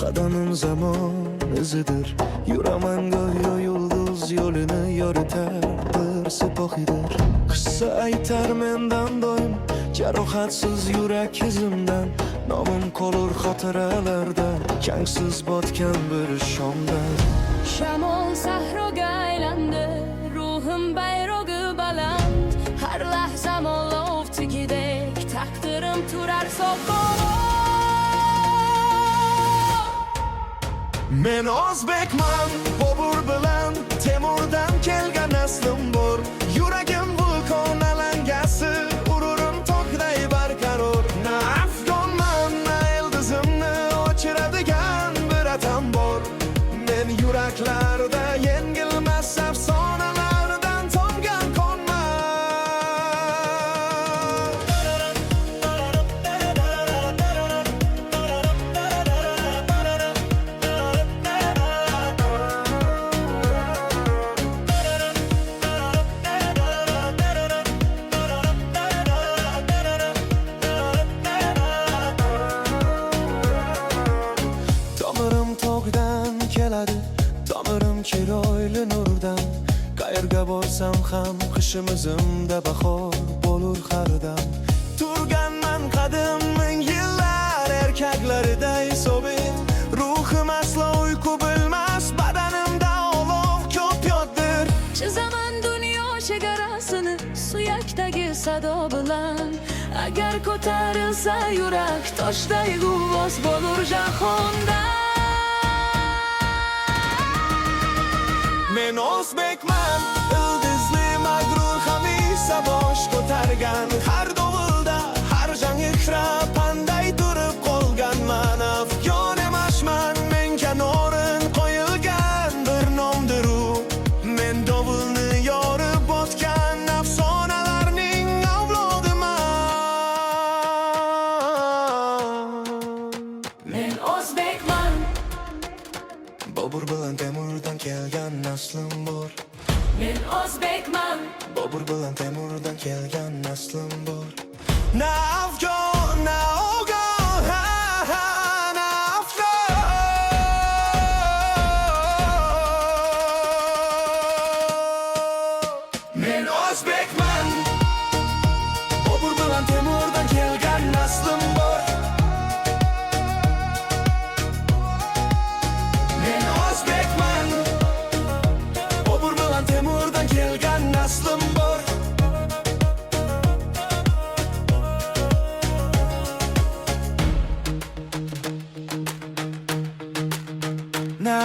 Qadamim zamon izidir. Yuraman go'yo yulduz yo'lini yoritar bir sipohidir. Qissa aytar mendan doim jarohatsiz yurak izimdan. Nomim qolur xotiralarda changsiz botgan bir shomdan. Shamol sahroga aylandi, ruhim bayrog'i baland. Har lahzam olov tigidek, taqdirim turar soqol. Men o'zbekman, Bobur bilan Temurdan kelgan naslim bor. Yuragim vulqon alangasi, ururim tog'day barqaror. Na afg'onman, na ildizimni o'chiradigan bir atam bor. Men yuraklarda yengilmas afsonalardan tomgan qonman. Tomirim tog'dan keladi, tomirim chiroyli nurdan. Qayerga borsam ham qishimizimda bahor bo'lur har dam. Turganman qadim ming yillar erkaklariday sobit. Ruhim aslo uyqu bilmas, badanimda olov ko'p yotdir. Chizaman dunyo chegarasini suyakdagi sado bilan. Agar ko'tarilsa yurak, toshday g'uvvoz bo'lur jahonda. Men o'zbekman, ildizli magrur hamisa bosh ko'targan. Har dovulda, har jang iqra panday turib qolganman. Afg'on emasman, menga norin qo'yilgan bir nomdir u. Men dovulni yorib botgan afsonalarning avlodiman. Men o'zbekman, Bobur bilan Temurdan kelgan naslim bor. men o'zbekman, Bobur bilan Temurdan kelgan naslim bor. Na afg'on, na o'g'on, na afg'on. Men o'zbekman, Bobur bilan Temurdan kelgan naslim bor. Men o'zbekman, Bobur bilan Temurdan kelgan naslim bor. Na